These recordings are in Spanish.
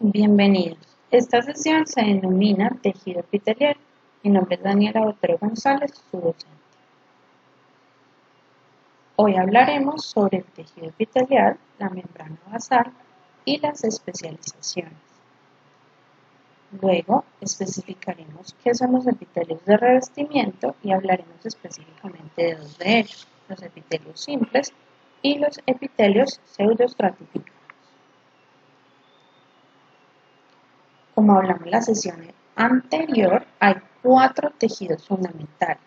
Bienvenidos. Esta sesión se denomina tejido epitelial. Mi nombre es Daniela Botero González, su docente. Hoy hablaremos sobre el tejido epitelial, la membrana basal y las especializaciones. Luego especificaremos qué son los epitelios de revestimiento y hablaremos específicamente de dos de ellos, los epitelios simples y los epitelios pseudoestratificados. Como hablamos en la sesión anterior, hay 4 tejidos fundamentales.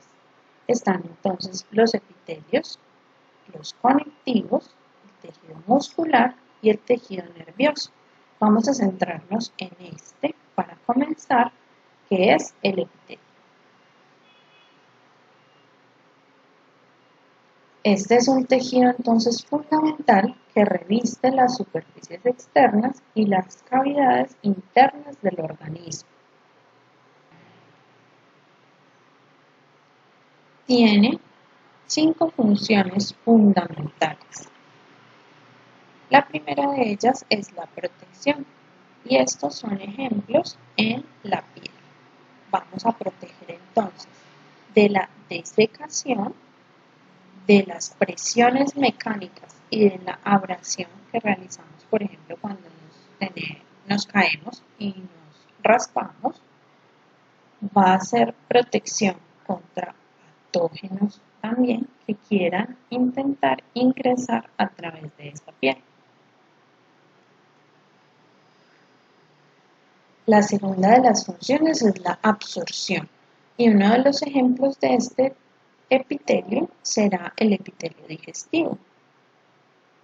Están entonces los epitelios, los conectivos, el tejido muscular y el tejido nervioso. Vamos a centrarnos en este para comenzar, que es el epitelio. Este es un tejido entonces fundamental que reviste las superficies externas y las cavidades internas del organismo. Tiene 5 funciones fundamentales. La primera de ellas es la protección, y estos son ejemplos en la piel. Vamos a proteger entonces de la desecación, de las presiones mecánicas y de la abrasión que realizamos, por ejemplo, cuando nos caemos y nos raspamos. Va a ser protección contra patógenos también que quieran intentar ingresar a través de esta piel. La segunda de las funciones es la absorción, y uno de los ejemplos de este epitelio será el epitelio digestivo,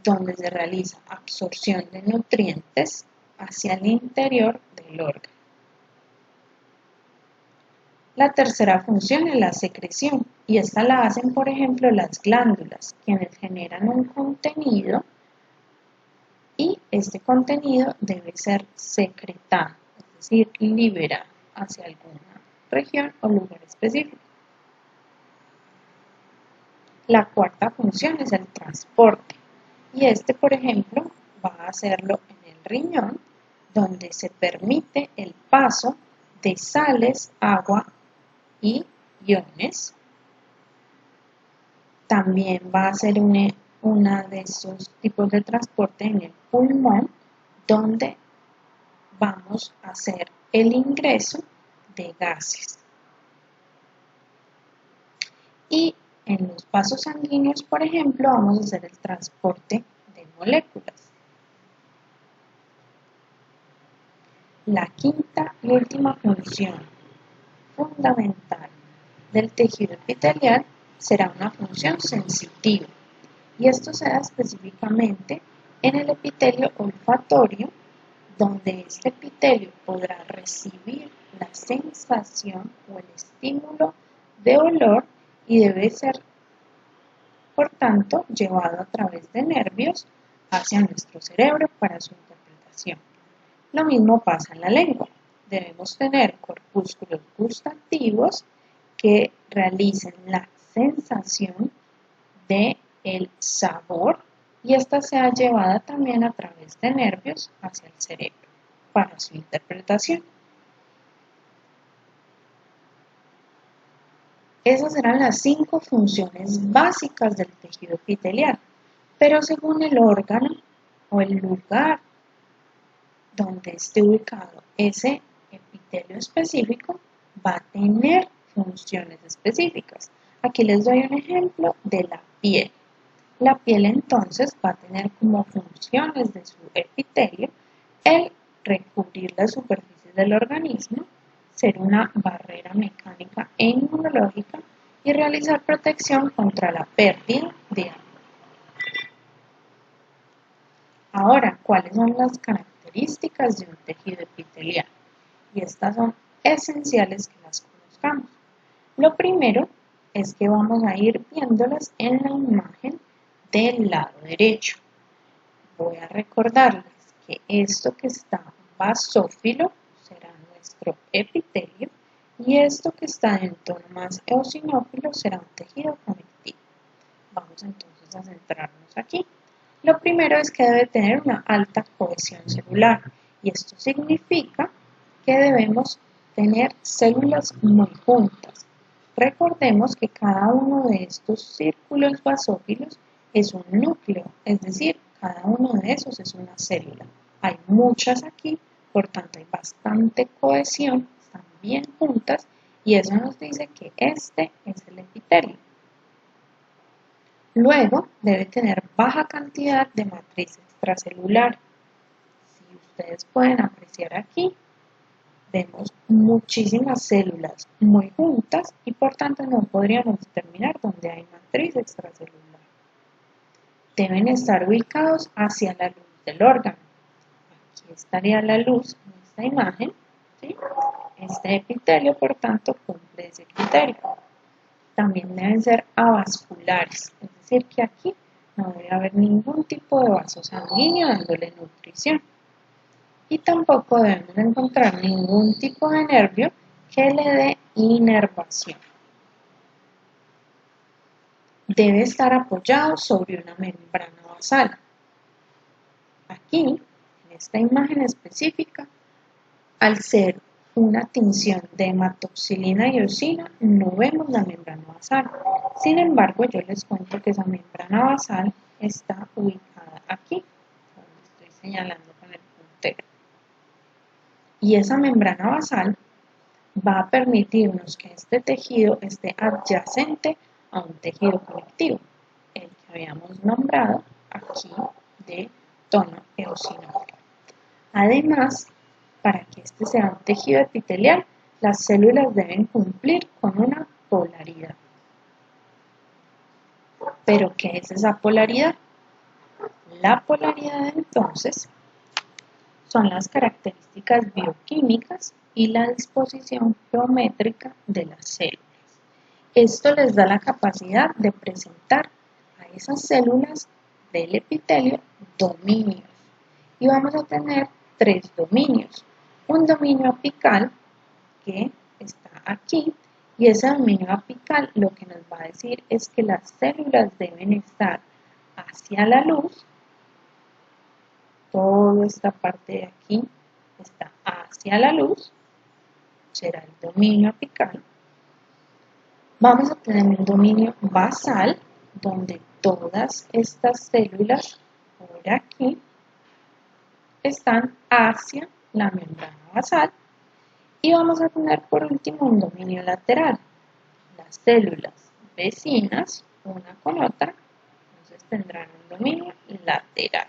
donde se realiza absorción de nutrientes hacia el interior del órgano. La tercera función es la secreción, y esta la hacen, por ejemplo, las glándulas, quienes generan un contenido y este contenido debe ser secretado, es decir, liberado hacia alguna región o lugar específico. La cuarta función es el transporte, y este, por ejemplo, va a hacerlo en el riñón, donde se permite el paso de sales, agua y iones. También va a ser una de esos tipos de transporte en el pulmón, donde vamos a hacer el ingreso de gases. Y en los vasos sanguíneos, por ejemplo, vamos a hacer el transporte de moléculas. La quinta y última función fundamental del tejido epitelial será una función sensitiva, y esto se da específicamente en el epitelio olfatorio, donde este epitelio podrá recibir la sensación o el estímulo de olor y debe ser, por tanto, llevado a través de nervios hacia nuestro cerebro para su interpretación. Lo mismo pasa en la lengua. Debemos tener corpúsculos gustativos que realicen la sensación del sabor, y esta sea llevada también a través de nervios hacia el cerebro para su interpretación. Esas serán las 5 funciones básicas del tejido epitelial, pero según el órgano o el lugar donde esté ubicado ese epitelio específico, va a tener funciones específicas. Aquí les doy un ejemplo de la piel. La piel entonces va a tener como funciones de su epitelio el recubrir las superficies del organismo, ser una barrera mecánica e inmunológica y realizar protección contra la pérdida de agua. Ahora, ¿cuáles son las características de un tejido epitelial? Y estas son esenciales que las conozcamos. Lo primero es que vamos a ir viéndolas en la imagen del lado derecho. Voy a recordarles que esto que está basófilo será nuestro epitelio, y esto que está en tono más eosinófilo será un tejido conectivo. Vamos entonces a centrarnos aquí. Lo primero es que debe tener una alta cohesión celular, Y esto significa que debemos tener células muy juntas. Recordemos que cada uno de estos círculos basófilos es un núcleo, es decir, cada uno de esos es una célula. Hay muchas aquí, por tanto hay bastante cohesión, están bien juntas y eso nos dice que este es el epitelio. Luego debe tener baja cantidad de matriz extracelular. Si ustedes pueden apreciar aquí, vemos muchísimas células muy juntas y por tanto no podríamos determinar dónde hay matriz extracelular. Deben estar ubicados hacia la luz del órgano. Aquí estaría la luz en esta imagen, ¿sí? Este epitelio, por tanto, cumple ese criterio. También deben ser avasculares, es decir, que aquí no debe haber ningún tipo de vaso sanguíneo dándole nutrición. Y tampoco debemos encontrar ningún tipo de nervio que le dé inervación. Debe estar apoyado sobre una membrana basal. Aquí, en esta imagen específica, al ser una tinción de hematoxilina y eosina, no vemos la membrana basal. Sin embargo, yo les cuento que esa membrana basal está ubicada aquí, donde estoy señalando con el puntero. Y esa membrana basal va a permitirnos que este tejido esté adyacente a un tejido conectivo, el que habíamos nombrado aquí de tono eosinófilo. Además, para que este sea un tejido epitelial, las células deben cumplir con una polaridad. ¿Pero qué es esa polaridad? La polaridad, entonces, son las características bioquímicas y la disposición geométrica de las células. Esto les da la capacidad de presentar a esas células del epitelio dominios. Y vamos a tener 3 dominios. Un dominio apical que está aquí, y ese dominio apical lo que nos va a decir es que las células deben estar hacia la luz. Toda esta parte de aquí está hacia la luz, será el dominio apical. Vamos a tener un dominio basal, donde todas estas células por aquí están hacia la membrana basal. Y vamos a tener por último un dominio lateral. Las células vecinas, una con otra, entonces tendrán un dominio lateral.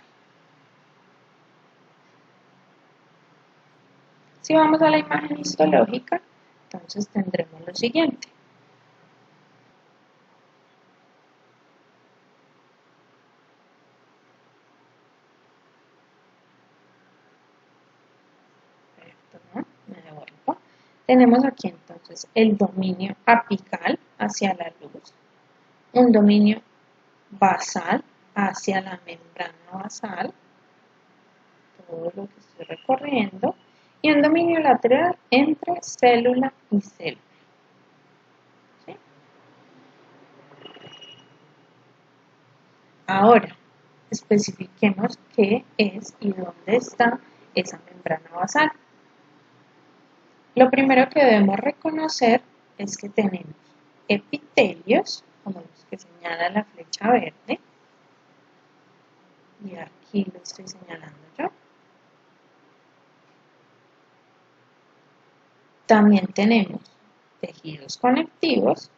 Si vamos a la imagen histológica, entonces tendremos lo siguiente. Perdón, me devuelvo. Tenemos aquí entonces el dominio apical hacia la luz, un dominio basal hacia la membrana basal, todo lo que estoy recorriendo, y un dominio lateral entre célula y célula. ¿Sí? Ahora, especifiquemos qué es y dónde está esa membrana basal. Lo primero que debemos reconocer es que tenemos epitelios, como los que señala la flecha verde, y aquí lo estoy señalando yo. También tenemos tejidos conectivos,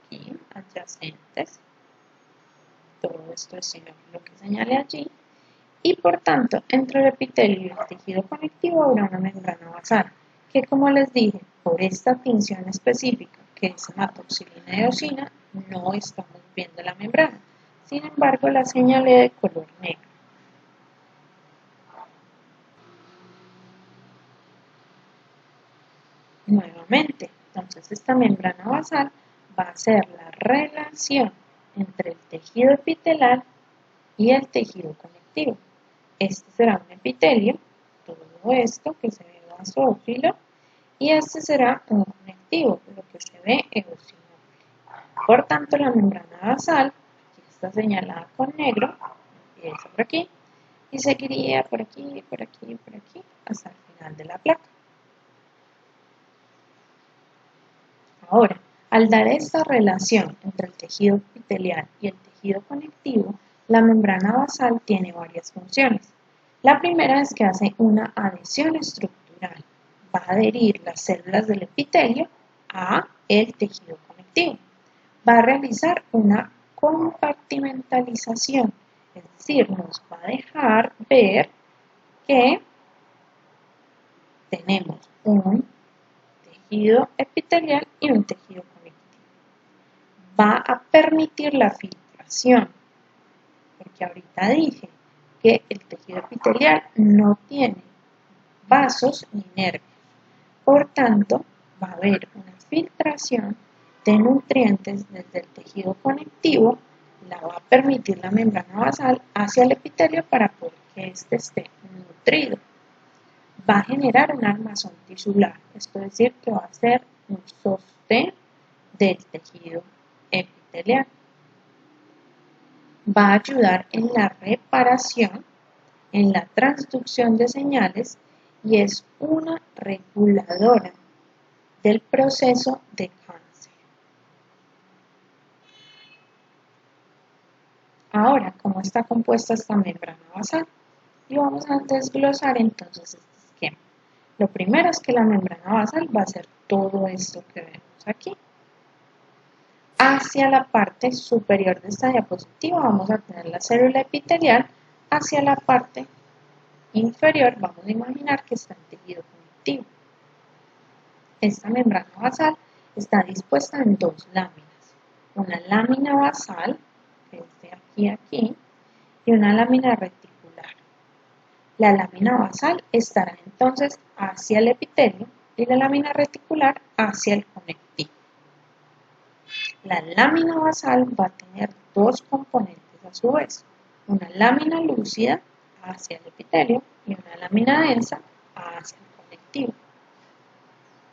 aquí adyacentes, todo esto es lo que señale allí, y por tanto entre el epitelio y el tejido conectivo habrá una membrana basal, que como les dije, por esta tinción específica que es hematoxilina y eosina, no estamos viendo la membrana, sin embargo la señalé de color negro. Nuevamente, entonces esta membrana basal va a ser la relación entre el tejido epitelar y el tejido conectivo. Este será un epitelio, todo esto que se ve basófilo, y este será un conectivo, lo que se ve eosinófilo. Por tanto, la membrana basal, aquí está señalada con negro, empieza por aquí, y seguiría por aquí, por aquí, por aquí, hasta el final de la placa. Ahora, al dar esta relación entre el tejido epitelial y el tejido conectivo, la membrana basal tiene varias funciones. La primera es que hace una adhesión estructural. Va a adherir las células del epitelio a el tejido conectivo. Va a realizar una compartimentalización, es decir, nos va a dejar ver que tenemos un tejido epitelial y un tejido conectivo. Va a permitir la filtración, porque ahorita dije que el tejido epitelial no tiene vasos ni nervios. Por tanto, va a haber una filtración de nutrientes desde el tejido conectivo, la va a permitir la membrana basal hacia el epitelio para poder que éste esté nutrido. Va a generar un armazón tisular, esto es decir, que va a ser un sostén del tejido epitelial. Va a ayudar en la reparación, en la transducción de señales y es una reguladora del proceso de cáncer. Ahora, ¿cómo está compuesta esta membrana basal? Y vamos a desglosar entonces este esquema. Lo primero es que la membrana basal va a ser todo esto que vemos aquí. Hacia la parte superior de esta diapositiva vamos a tener la célula epitelial, hacia la parte inferior vamos a imaginar que está el tejido conectivo. Esta membrana basal está dispuesta en dos láminas, una lámina basal, que es de aquí a aquí, y una lámina reticular. La lámina basal estará entonces hacia el epitelio y la lámina reticular hacia el conectivo. La lámina basal va a tener dos componentes a su vez, una lámina lúcida hacia el epitelio y una lámina densa hacia el conectivo.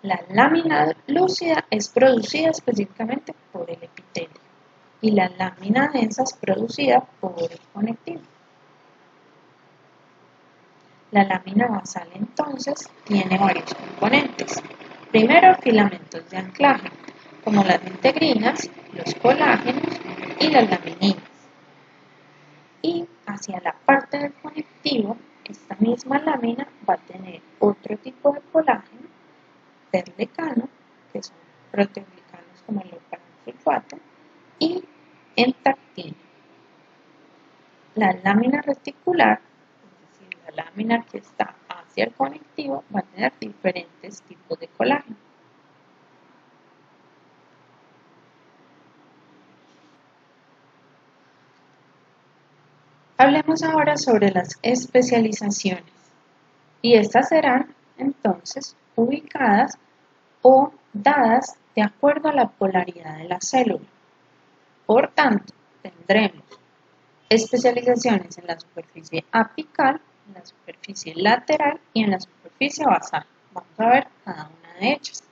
La lámina lúcida es producida específicamente por el epitelio y la lámina densa es producida por el conectivo. La lámina basal entonces tiene varios componentes. Primero, filamentos de anclaje, como las integrinas, los colágenos y las lamininas. Y hacia la parte del conectivo, esta misma lámina va a tener otro tipo de colágeno, perlecano, que son proteoglicanos como el sulfato, y entactina. La lámina reticular, es decir, la lámina que está hacia el conectivo, va a tener diferentes tipos de colágeno. Hablemos ahora sobre las especializaciones, y estas serán entonces ubicadas o dadas de acuerdo a la polaridad de la célula. Por tanto, tendremos especializaciones en la superficie apical, en la superficie lateral y en la superficie basal. Vamos a ver cada una de ellas.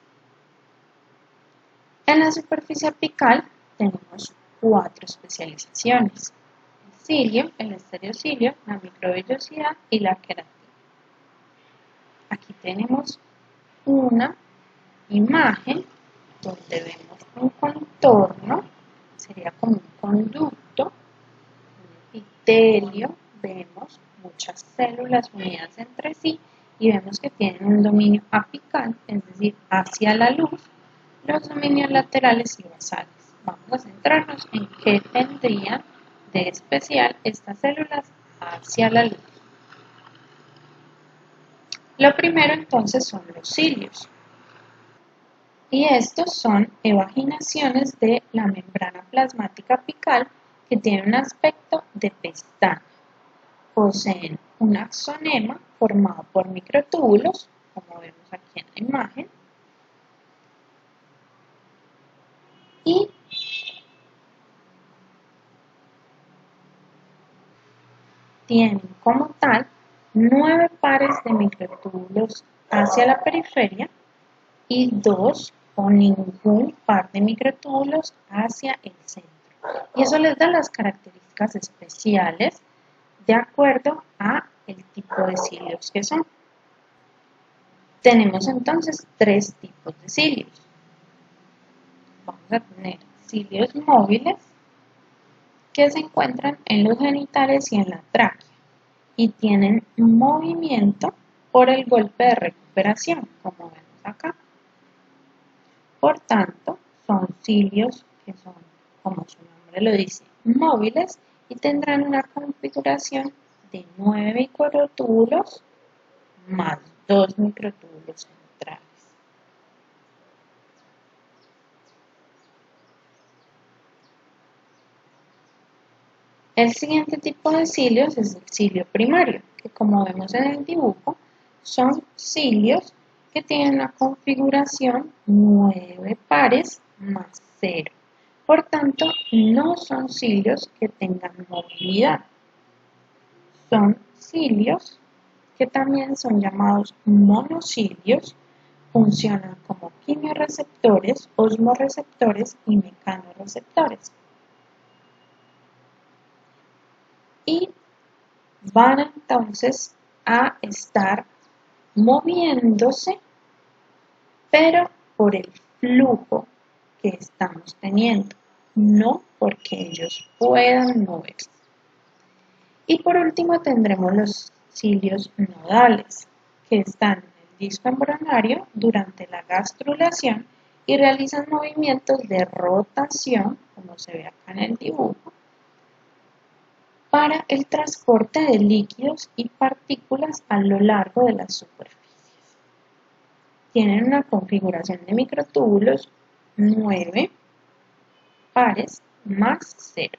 En la superficie apical tenemos 4 especializaciones: el cilio, el estereocilio, la microvellosidad y la queratina. Aquí tenemos una imagen donde vemos un contorno, sería como un conducto, un epitelio, vemos muchas células unidas entre sí y vemos que tienen un dominio apical, es decir, hacia la luz, los dominios laterales y basales. Vamos a centrarnos en qué tendrían de especial estas células hacia la luz. Lo primero entonces son los cilios. Y estos son evaginaciones de la membrana plasmática apical que tienen un aspecto de pestaña. Poseen un axonema formado por microtúbulos, como vemos aquí en la imagen, y tienen como tal 9 pares de microtúbulos hacia la periferia y 2 o ningún par de microtúbulos hacia el centro. Y eso les da las características especiales de acuerdo a el tipo de cilios que son. Tenemos entonces tres tipos de cilios. Vamos a tener cilios móviles que se encuentran en los genitales y en la tráquea y tienen movimiento por el golpe de recuperación, como vemos acá. Por tanto, son cilios que son, como su nombre lo dice, móviles y tendrán una configuración de 9 microtúbulos más 2 microtúbulos centrales. El siguiente tipo de cilios es el cilio primario, que como vemos en el dibujo, son cilios que tienen una configuración 9 pares más 0. Por tanto, no son cilios que tengan movilidad. Son cilios que también son llamados monocilios, funcionan como quimioreceptores, osmoreceptores y mecanoreceptores. Y van entonces a estar moviéndose, pero por el flujo que estamos teniendo, no porque ellos puedan moverse. Y por último tendremos los cilios nodales, que están en el disco embrionario durante la gastrulación y realizan movimientos de rotación, como se ve acá en el dibujo, para el transporte de líquidos y partículas a lo largo de las superficies. Tienen una configuración de microtúbulos 9 pares más 0.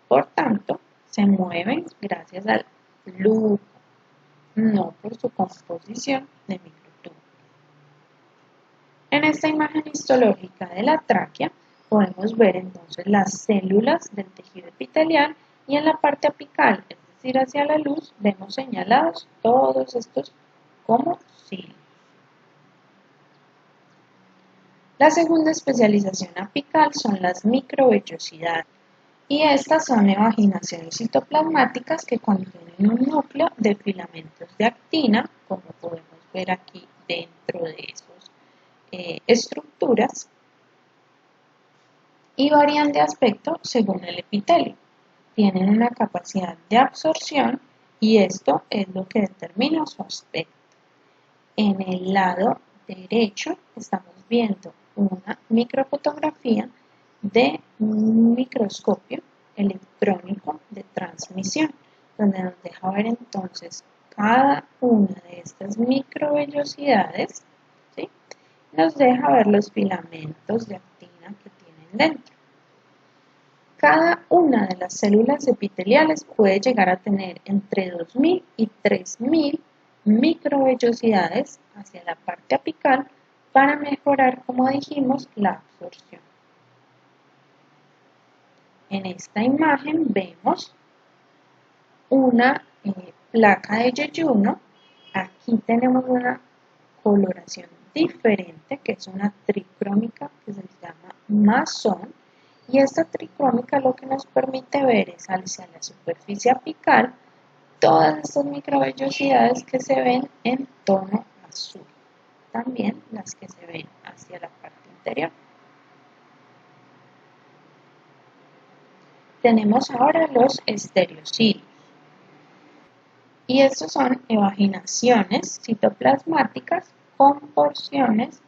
Por tanto, se mueven gracias al flujo, no por su composición de microtúbulos. En esta imagen histológica de la tráquea podemos ver entonces las células del tejido epitelial y en la parte apical, es decir, hacia la luz, vemos señalados todos estos como cilios. La segunda especialización apical son las microvellosidades y estas son evaginaciones citoplasmáticas que contienen un núcleo de filamentos de actina, como podemos ver aquí dentro de esas estructuras, y varían de aspecto según el epitelio. Tienen una capacidad de absorción y esto es lo que determina su aspecto. En el lado derecho estamos viendo una microfotografía de un microscopio electrónico de transmisión, donde nos deja ver entonces cada una de estas microvellosidades, ¿sí? Nos deja ver los filamentos de actina que tienen dentro. Cada una de las células epiteliales puede llegar a tener entre 2000 y 3000 microvellosidades hacia la parte apical para mejorar, como dijimos, la absorción. En esta imagen vemos una placa de yeyuno. Aquí tenemos una coloración diferente, que es una tricrómica que se llama masón, y esta tricrómica lo que nos permite ver es hacia la superficie apical todas estas microvellosidades que se ven en tono azul, también las que se ven hacia la parte interior. Tenemos ahora los estereocilios. Y estos son evaginaciones citoplasmáticas con porciones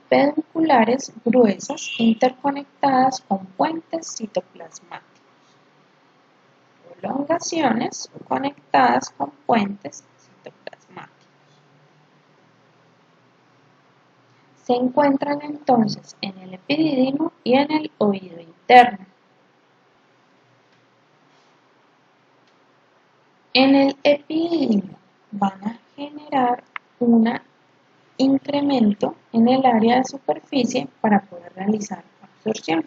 pedunculares gruesas interconectadas con puentes citoplasmáticos. Prolongaciones conectadas con puentes citoplasmáticos. Se encuentran entonces en el epidídimo y en el oído interno. En el epidídimo van a generar un incremento en el área de superficie para poder realizar absorción.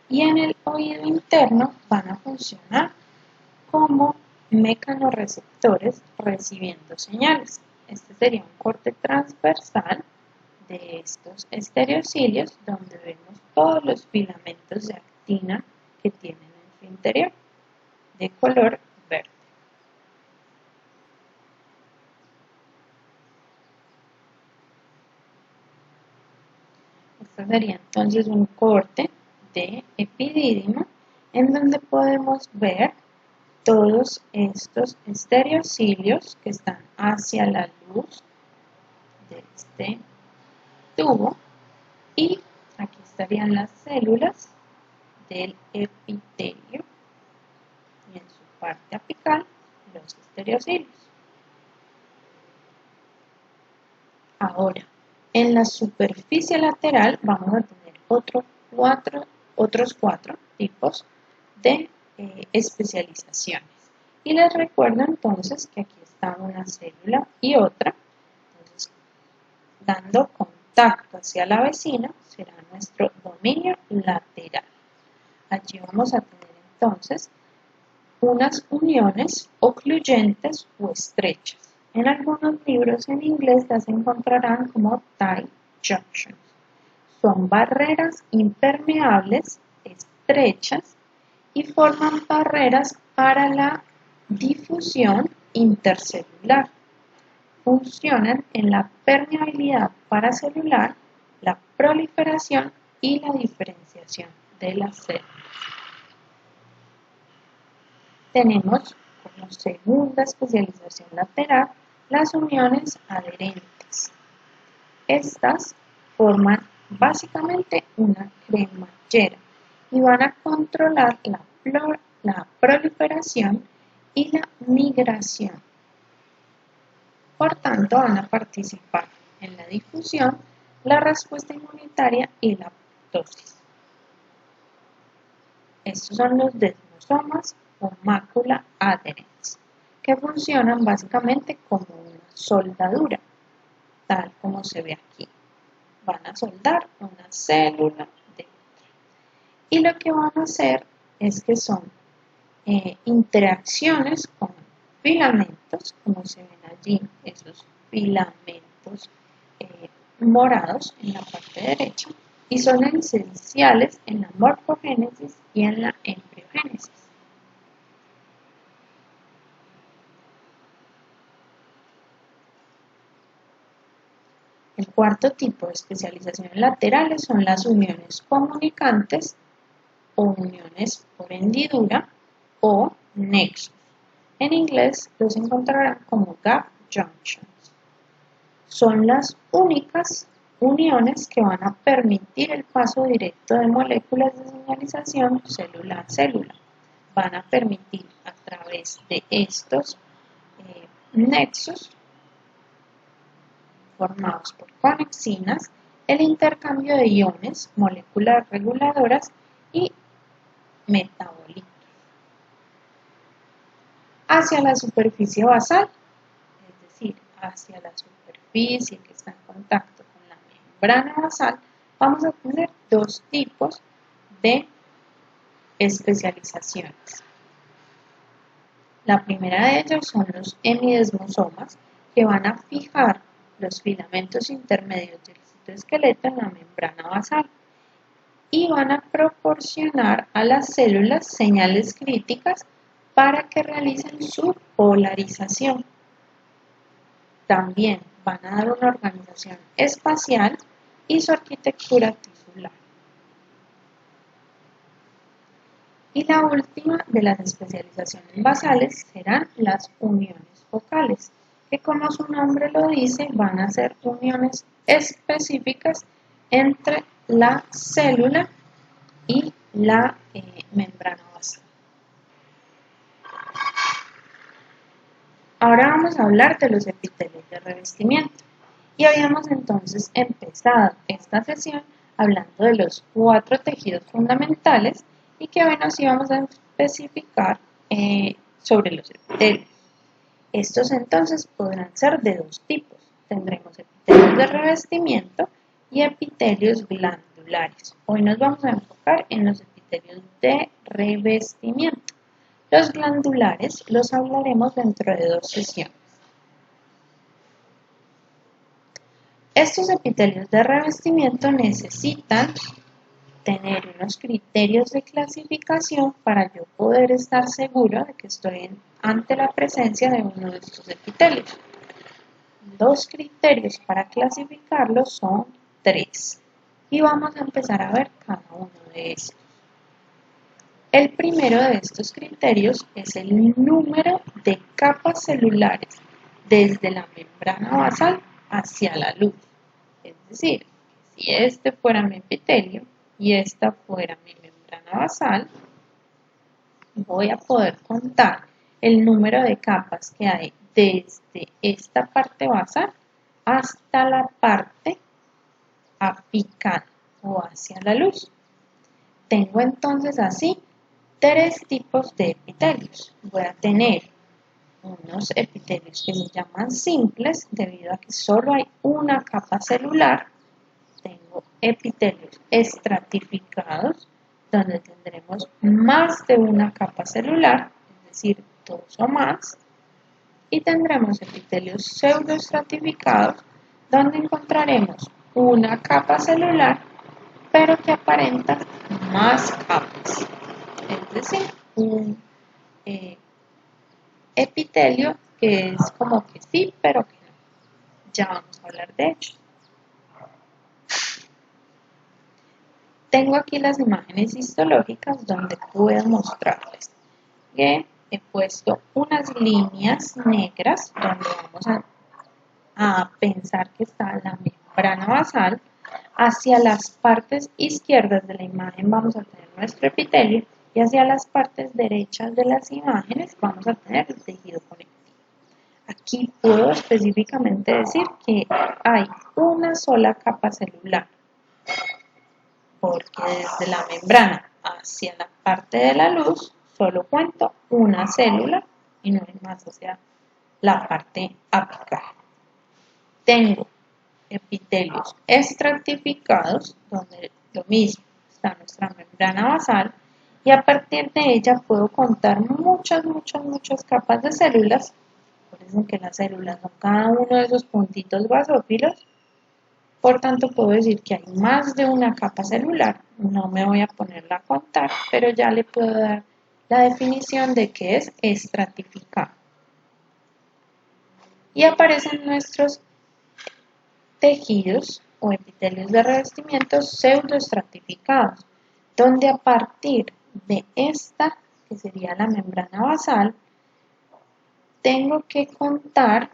Y en el oído interno van a funcionar como mecanorreceptores recibiendo señales. Este sería un corte transversal de estos estereocilios donde vemos todos los filamentos de actina que tienen en su interior. de color verde. Este sería entonces un corte de epidídimo en donde podemos ver todos estos estereocilios que están hacia la luz de este tubo, y aquí estarían las células del epitelio y en su parte apical los estereocilios. Ahora, en la superficie lateral vamos a tener otros cuatro tipos de especializaciones. Y les recuerdo entonces que aquí está una célula y otra. Entonces, dando contacto hacia la vecina será nuestro dominio lateral. Allí vamos a tener entonces unas uniones ocluyentes o estrechas. En algunos libros en inglés las encontrarán como tight junctions. Son barreras impermeables estrechas y forman barreras para la difusión intercelular. Funcionan en la permeabilidad paracelular, la proliferación y la diferenciación de las células. Tenemos como segunda especialización lateral las uniones adherentes. Estas forman básicamente una cremallera y van a controlar la proliferación y la migración. Por tanto, van a participar en la difusión, la respuesta inmunitaria y la apoptosis. Estos son los desmosomas o mácula adherens, que funcionan básicamente como una soldadura, tal como se ve aquí. Van a soldar una célula de otra. Y lo que van a hacer es que son interacciones con filamentos, como se ven allí, esos filamentos morados en la parte derecha, y son esenciales en la morfogénesis y en la embriogénesis. El cuarto tipo de especializaciones laterales son las uniones comunicantes o uniones por hendidura o nexos. En inglés los encontrarán como gap junctions. Son las únicas uniones que van a permitir el paso directo de moléculas de señalización célula a célula. Van a permitir a través de estos nexos formados por conexinas el intercambio de iones, moléculas reguladoras y metabolitos hacia la superficie basal, es decir, hacia la superficie que está en contacto con la membrana basal. Vamos a tener dos tipos de especializaciones. La primera de ellos son los hemidesmosomas, que van a fijar los filamentos intermedios del citoesqueleto en la membrana basal y van a proporcionar a las células señales críticas para que realicen su polarización. También van a dar una organización espacial y su arquitectura tisular. Y la última de las especializaciones basales serán las uniones focales, que como su nombre lo dice, van a ser uniones específicas entre la célula y la membrana basal. Ahora vamos a hablar de los epitelios de revestimiento. Y habíamos entonces empezado esta sesión hablando de los cuatro tejidos fundamentales y que hoy nos íbamos a especificar sobre los epitelios. Estos entonces podrán ser de dos tipos. Tendremos epitelios de revestimiento y epitelios glandulares. Hoy nos vamos a enfocar en los epitelios de revestimiento. Los glandulares los hablaremos dentro de dos sesiones. Estos epitelios de revestimiento necesitan tener unos criterios de clasificación para yo poder estar seguro de que estoy ante la presencia de uno de estos epitelios. Los criterios para clasificarlos son 3 y vamos a empezar a ver cada uno de estos. El primero de estos criterios es el número de capas celulares desde la membrana basal hacia la luz. Es decir, si este fuera mi epitelio y esta fuera mi membrana basal, voy a poder contar el número de capas que hay desde esta parte basal hasta la parte apical o hacia la luz. Tengo entonces así 3 tipos de epitelios. Voy a tener unos epitelios que se llaman simples debido a que solo hay una capa celular. Tengo epitelios estratificados donde tendremos más de una capa celular, es decir, 2 o más. Y tendremos epitelios pseudoestratificados donde encontraremos una capa celular pero que aparenta más capas. Es decir, un epitelio que es como que sí, pero que no. Ya vamos a hablar de ello. Tengo aquí las imágenes histológicas donde puedo mostrarles que he puesto unas líneas negras donde vamos a pensar que está la membrana basal. Hacia las partes izquierdas de la imagen vamos a tener nuestro epitelio y hacia las partes derechas de las imágenes vamos a tener el tejido conectivo. Aquí puedo específicamente decir que hay una sola capa celular, porque desde la membrana hacia la parte de la luz solo cuento una célula y no hay más hacia la parte apical. Tengo epitelios estratificados, donde lo mismo está nuestra membrana basal, y a partir de ella puedo contar muchas capas de células. Por eso que las células son cada uno de esos puntitos basófilos. Por tanto, puedo decir que hay más de una capa celular. No me voy a ponerla a contar, pero ya le puedo dar la definición de qué es estratificado. Y aparecen nuestros tejidos o epitelios de revestimiento pseudoestratificados, donde a partir de esta, que sería la membrana basal, tengo que contar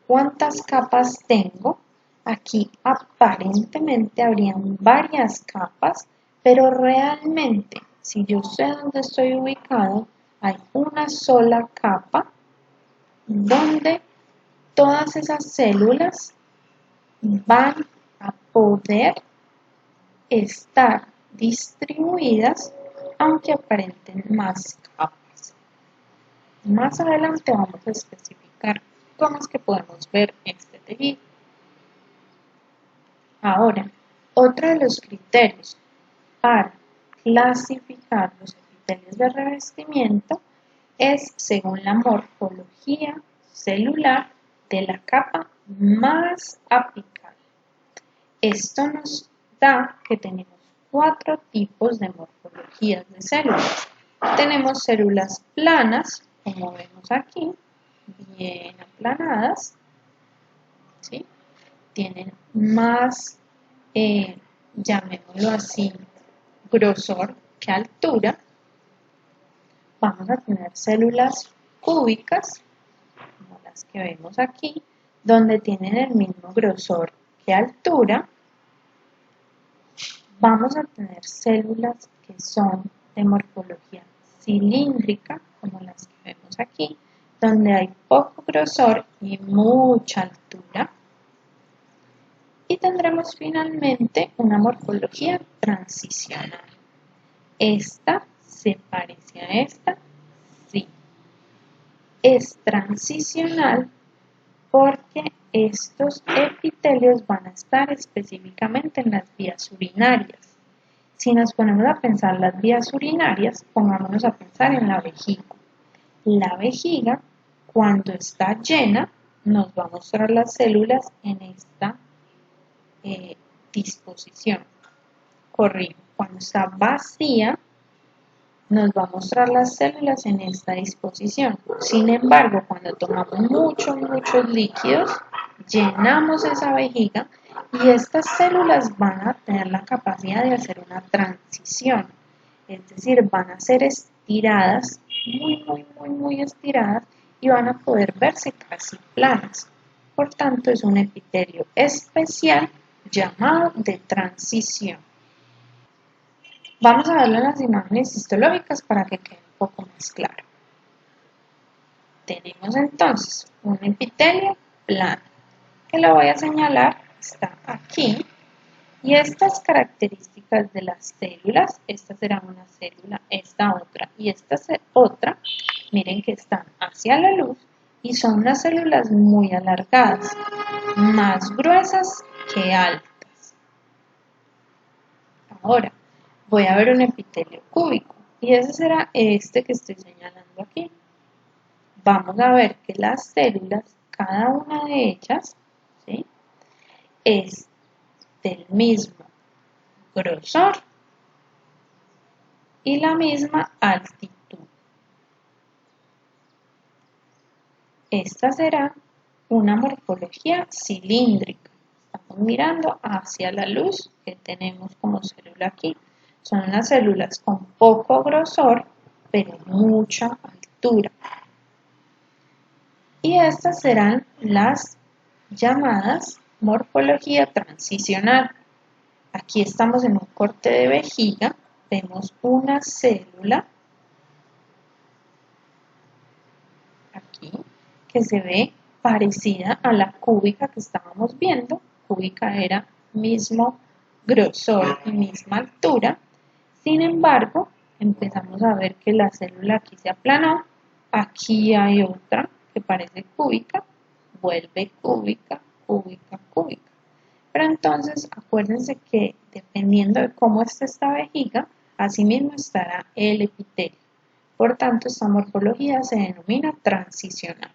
cuántas capas tengo. Aquí aparentemente habrían varias capas, pero realmente, si yo sé dónde estoy ubicado, hay una sola capa donde todas esas células van a poder estar distribuidas, aunque aparenten más capas. Más adelante vamos a especificar cómo es que podemos ver este tejido. Ahora, otro de los criterios para clasificar los epitelios de revestimiento es según la morfología celular de la capa más apical. Esto nos da que tenemos 4 tipos de morfologías de células. Tenemos células planas, como vemos aquí, bien aplanadas, ¿sí? Tienen más, llamémoslo así, grosor que altura. Vamos a tener células cúbicas, como las que vemos aquí, donde tienen el mismo grosor que altura. Vamos a tener células que son de morfología cilíndrica, como las que vemos aquí, donde hay poco grosor y mucha altura. Y tendremos finalmente una morfología transicional. ¿Esta se parece a esta? Sí. Es transicional porque estos epitelios van a estar específicamente en las vías urinarias. Si nos ponemos a pensar las vías urinarias, pongámonos a pensar en la vejiga. La vejiga, cuando está llena, nos va a mostrar las células en esta disposición. Corrijo, cuando está vacía, nos va a mostrar las células en esta disposición. Sin embargo, cuando tomamos muchos líquidos, llenamos esa vejiga y estas células van a tener la capacidad de hacer una transición. Es decir, van a ser estiradas, muy estiradas y van a poder verse casi planas. Por tanto, es un epitelio especial llamado de transición. Vamos a verlo en las imágenes histológicas para que quede un poco más claro. Tenemos entonces un epitelio plano, que lo voy a señalar, está aquí. Y estas características de las células, esta será una célula, esta otra y esta otra, miren que están hacia la luz y son unas células muy alargadas, más gruesas que altas. Ahora, voy a ver un epitelio cúbico y ese será este que estoy señalando aquí. Vamos a ver que las células, cada una de ellas, ¿sí?, es del mismo grosor y la misma altitud. Esta será una morfología cilíndrica. Estamos mirando hacia la luz que tenemos como célula aquí. Son unas células con poco grosor, pero mucha altura. Y estas serán las llamadas morfología transicional. Aquí estamos en un corte de vejiga, vemos una célula aquí que se ve parecida a la cúbica que estábamos viendo. Cúbica era mismo grosor y misma altura. Sin embargo, empezamos a ver que la célula aquí se aplanó. Aquí hay otra que parece cúbica, vuelve cúbica, cúbica, cúbica. Pero entonces acuérdense que dependiendo de cómo esté esta vejiga, así mismo estará el epitelio. Por tanto, esta morfología se denomina transicional.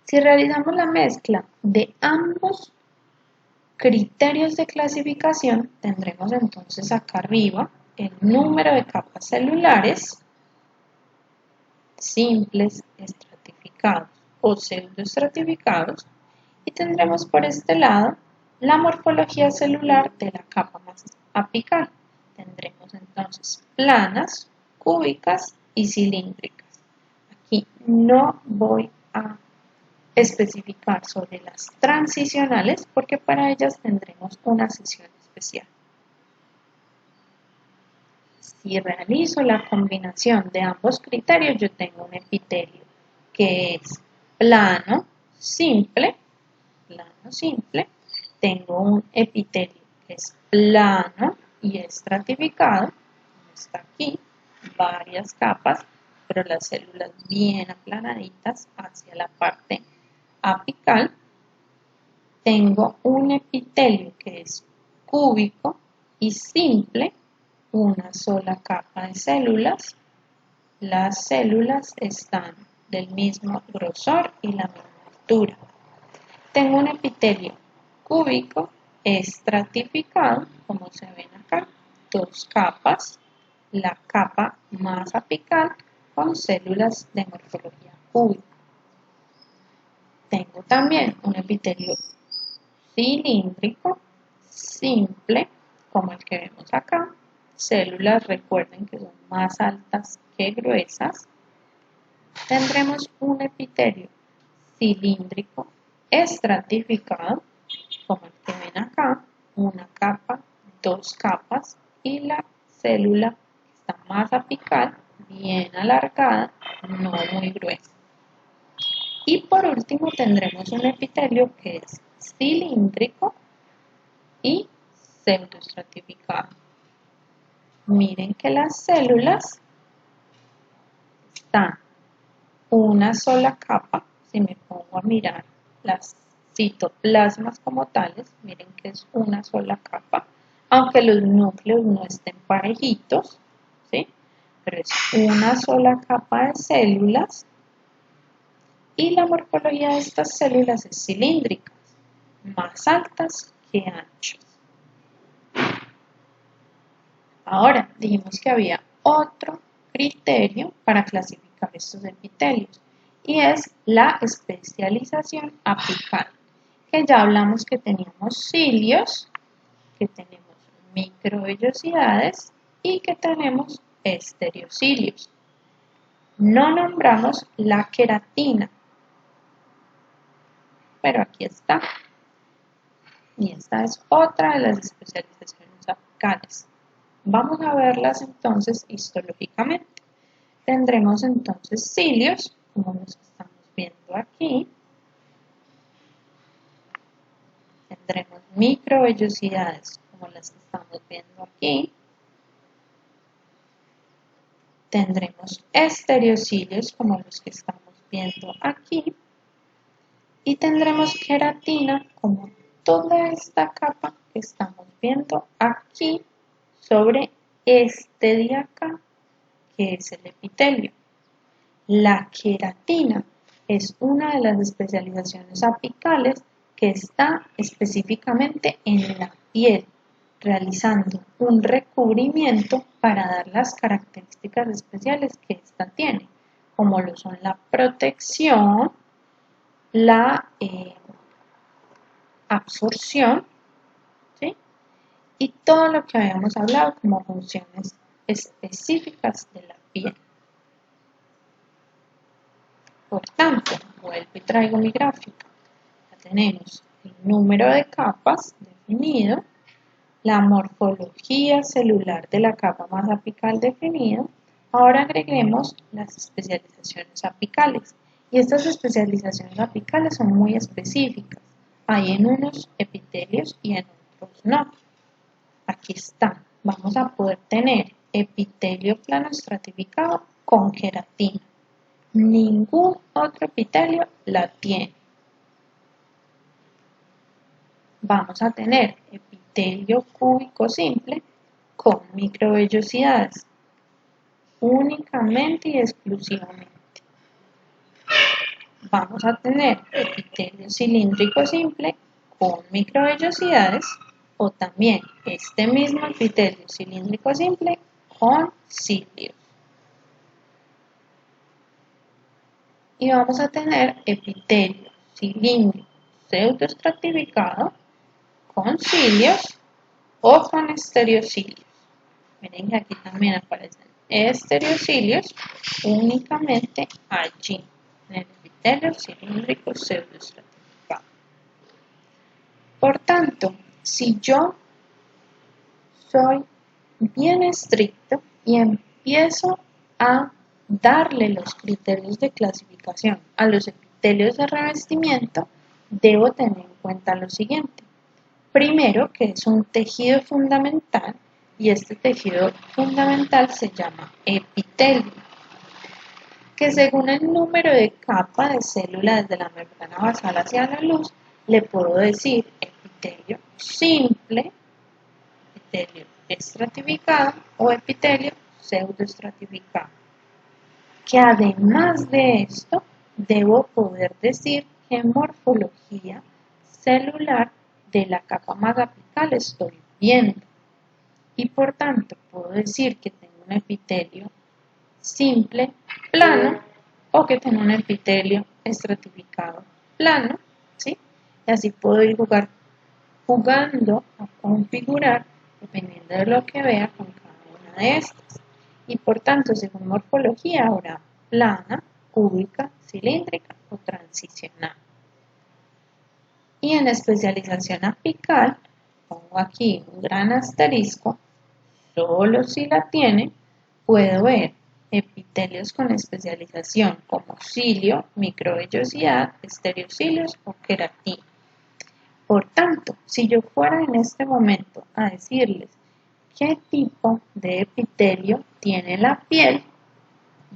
Si realizamos la mezcla de ambos criterios de clasificación, tendremos entonces acá arriba el número de capas celulares simples, estratificados o pseudoestratificados, y tendremos por este lado la morfología celular de la capa más apical. Tendremos entonces planas, cúbicas y cilíndricas. Aquí no voy a especificar sobre las transicionales porque para ellas tendremos una sesión especial. Si realizo la combinación de ambos criterios, yo tengo un epitelio que es plano, simple, tengo un epitelio que es plano y estratificado, como está aquí, varias capas, pero las células bien aplanaditas hacia la parte apical. Tengo un epitelio que es cúbico y simple, una sola capa de células. Las células están del mismo grosor y la misma altura. Tengo un epitelio cúbico estratificado, como se ven acá, dos capas, la capa más apical con células de morfología cúbica. Tengo también un epitelio cilíndrico, simple, como el que vemos acá. Células, recuerden que son más altas que gruesas. Tendremos un epitelio cilíndrico estratificado, como el que ven acá, una capa, dos capas y la célula que está más apical, bien alargada, no muy gruesa. Y por último tendremos un epitelio que es cilíndrico y pseudoestratificado. Miren que las células están una sola capa. Si me pongo a mirar las citoplasmas como tales, miren que es una sola capa, aunque los núcleos no estén parejitos, ¿sí?, pero es una sola capa de células. Y la morfología de estas células es cilíndrica, más altas que anchas. Ahora, dijimos que había otro criterio para clasificar estos epitelios y es la especialización apical, que ya hablamos que teníamos cilios, que tenemos microvellosidades y que tenemos estereocilios. No nombramos la queratina, pero aquí está. Y esta es otra de las especializaciones apicales. Vamos a verlas entonces histológicamente. Tendremos entonces cilios, como los que estamos viendo aquí. Tendremos microvellosidades, como las que estamos viendo aquí. Tendremos estereocilios, como los que estamos viendo aquí. Y tendremos queratina, como toda esta capa que estamos viendo aquí sobre este de acá, que es el epitelio. La queratina es una de las especializaciones apicales que está específicamente en la piel, realizando un recubrimiento para dar las características especiales que ésta tiene, como lo son la protección, la absorción, ¿sí? Y todo lo que habíamos hablado como funciones específicas de la piel. Por tanto, vuelvo y traigo mi gráfica. Ya tenemos el número de capas definido, la morfología celular de la capa más apical definida. Ahora agreguemos las especializaciones apicales. Y estas especializaciones apicales son muy específicas. Hay en unos epitelios y en otros no. Aquí está. Vamos a poder tener epitelio plano estratificado con queratina. Ningún otro epitelio la tiene. Vamos a tener epitelio cúbico simple con microvellosidades, únicamente y exclusivamente. Vamos a tener epitelio cilíndrico simple con microvellosidades o también este mismo epitelio cilíndrico simple con cilios. Y vamos a tener epitelio cilíndrico pseudoestratificado con cilios o con estereocilios. Miren que aquí también aparecen estereocilios únicamente allí, en el epitelio cilíndrico pseudoestratificado. Por tanto, si yo soy bien estricto y empiezo a darle los criterios de clasificación a los epitelios de revestimiento, debo tener en cuenta lo siguiente. Primero, que es un tejido fundamental y este tejido fundamental se llama epitelio, que según el número de capa de células desde la membrana basal hacia la luz, le puedo decir epitelio simple, epitelio estratificado o epitelio pseudoestratificado. Que además de esto, debo poder decir qué morfología celular de la capa más apical estoy viendo. Y por tanto, puedo decir que tengo un epitelio simple plano o que tengo un epitelio estratificado plano, ¿sí? Y así puedo ir jugando a configurar dependiendo de lo que vea con cada una de estas. Y por tanto, según morfología, habrá plana, cúbica, cilíndrica o transicional. Y en especialización apical, pongo aquí un gran asterisco, solo si la tiene, puedo ver epitelios con especialización como cilio, microvellosidad, estereocilios o queratina. Por tanto, si yo fuera en este momento a decirles qué tipo de epitelio tiene la piel,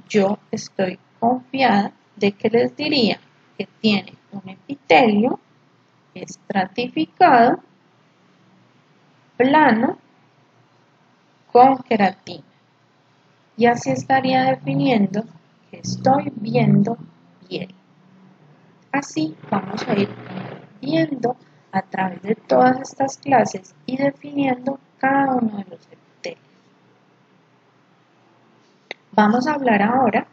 yo estoy confiada de que les diría que tiene un epitelio estratificado, plano, con queratina. Y así estaría definiendo que estoy viendo piel. Así vamos a ir viendo a través de todas estas clases y definiendo cada uno de los epitelios. Vamos a hablar ahora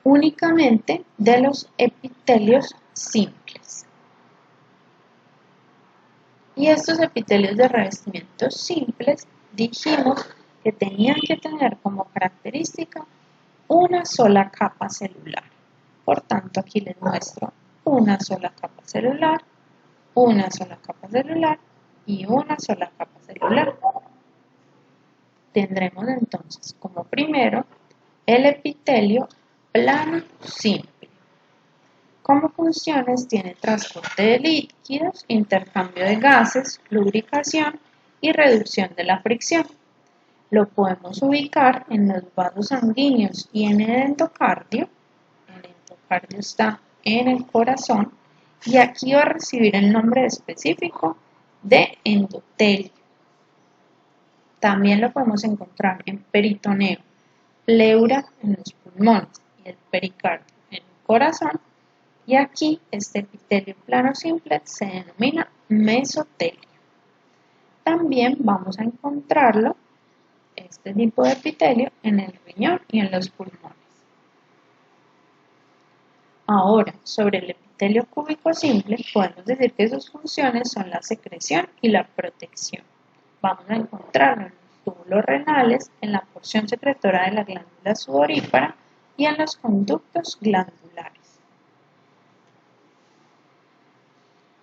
únicamente de los epitelios simples. Y estos epitelios de revestimientos simples dijimos que tenían que tener como característica una sola capa celular. Por tanto, aquí les muestro una sola capa celular, una sola capa celular y una sola capa celular. Tendremos entonces como primero el epitelio plano simple. Como funciones tiene transporte de líquidos, intercambio de gases, lubricación y reducción de la fricción. Lo podemos ubicar en los vasos sanguíneos y en el endocardio. El endocardio está en el corazón y aquí va a recibir el nombre específico de endotelio. También lo podemos encontrar en peritoneo, pleura en los pulmones y el pericardio en el corazón. Y aquí este epitelio plano simple se denomina mesotelio. También vamos a encontrarlo, este tipo de epitelio, en el riñón y en los pulmones. Ahora, sobre el epitelio cúbico simple, podemos decir que sus funciones son la secreción y la protección. Vamos a encontrarlo en los túbulos renales, en la porción secretora de la glándula sudorípara y en los conductos glandulares.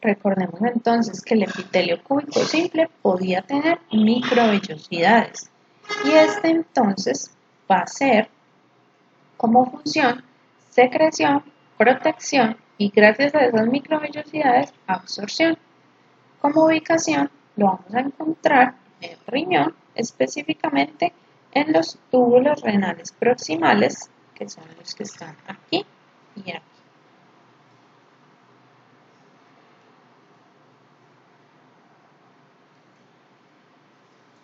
Recordemos entonces que el epitelio cúbico simple podía tener microvellosidades y este entonces va a ser como función secreción, protección y gracias a esas microvellosidades absorción. Como ubicación lo vamos a encontrar en el riñón, específicamente en los túbulos renales proximales, que son los que están aquí y aquí.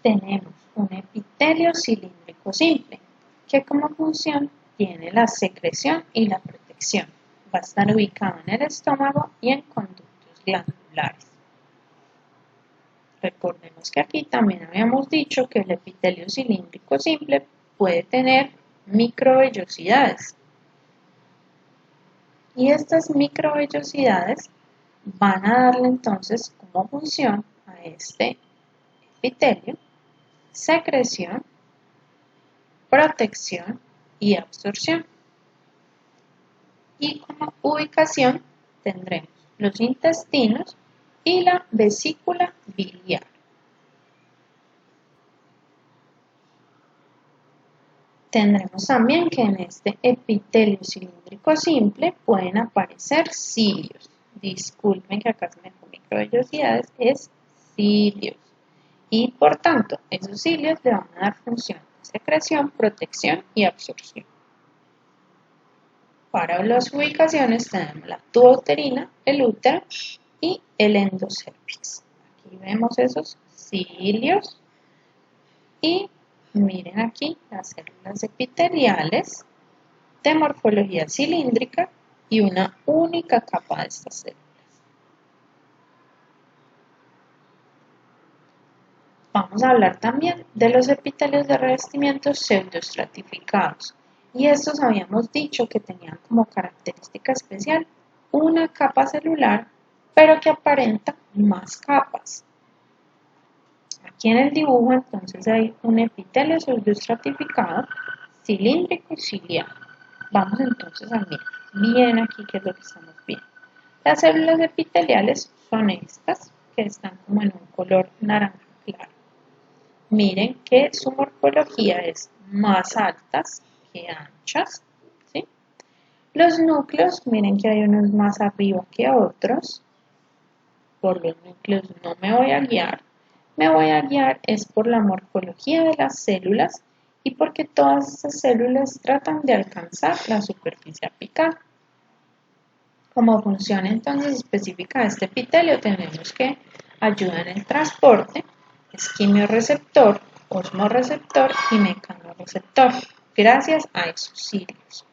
Tenemos un epitelio cilíndrico simple, que como función tiene la secreción y la protección. Va a estar ubicado en el estómago y en conductos glandulares. Recordemos que aquí también habíamos dicho que el epitelio cilíndrico simple puede tener microvellosidades. Y estas microvellosidades van a darle entonces como función a este epitelio secreción, protección y absorción. Y como ubicación tendremos los intestinos y la vesícula biliar. Tendremos también que en este epitelio cilíndrico simple pueden aparecer cilios. Disculpen que acá se me ponen microvellosidades, es cilios. Y por tanto, esos cilios le van a dar función de secreción, protección y absorción. Para las ubicaciones tenemos la tuba uterina, el útero y el endocervix. Aquí vemos esos cilios y miren aquí las células epiteliales de morfología cilíndrica y una única capa de estas células. Vamos a hablar también de los epitelios de revestimiento pseudoestratificados. Y estos habíamos dicho que tenían como característica especial una capa celular, pero que aparenta más capas. Aquí en el dibujo entonces hay un epitelio pseudoestratificado, cilíndrico y ciliado. Vamos entonces a mirar bien aquí qué es lo que estamos viendo. Las células epiteliales son estas, que están como en un color naranja claro. Miren que su morfología es más altas que anchas, ¿sí? Los núcleos, miren que hay unos más arriba que otros. Por los núcleos no me voy a guiar. Me voy a guiar es por la morfología de las células y porque todas estas células tratan de alcanzar la superficie apical. Como función entonces específica de este epitelio tenemos que ayuda en el transporte, es quimioreceptor, osmoreceptor y mecanorreceptor, gracias a esos cilios.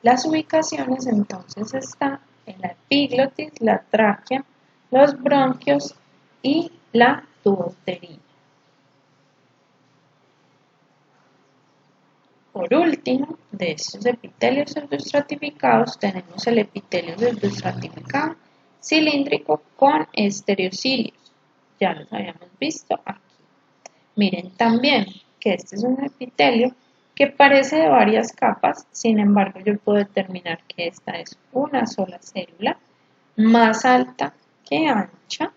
Las ubicaciones entonces están en la epiglotis, la tráquea, los bronquios y la tuba uterina. Por último, de estos epitelios pseudoestratificados tenemos el epitelio pseudoestratificado cilíndrico con estereocilios. Ya los habíamos visto aquí. Miren también que este es un epitelio que parece de varias capas, sin embargo yo puedo determinar que esta es una sola célula más alta que ancha,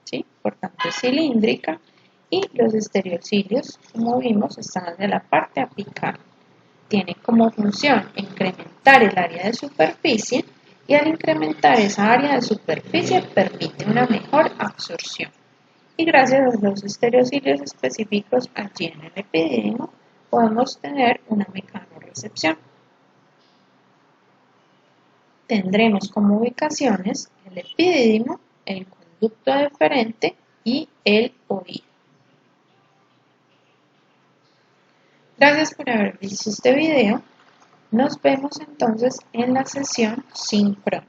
¿sí? Por tanto es cilíndrica, y los estereocilios, como vimos, están de la parte apical. Tiene como función incrementar el área de superficie y al incrementar esa área de superficie permite una mejor absorción. Y gracias a los estereocilios específicos allí en el epidídimo podemos tener una mecanorrecepción. Tendremos como ubicaciones el epidídimo, el conducto deferente y el oído. Gracias por haber visto este video. Nos vemos entonces en la sesión síncrona.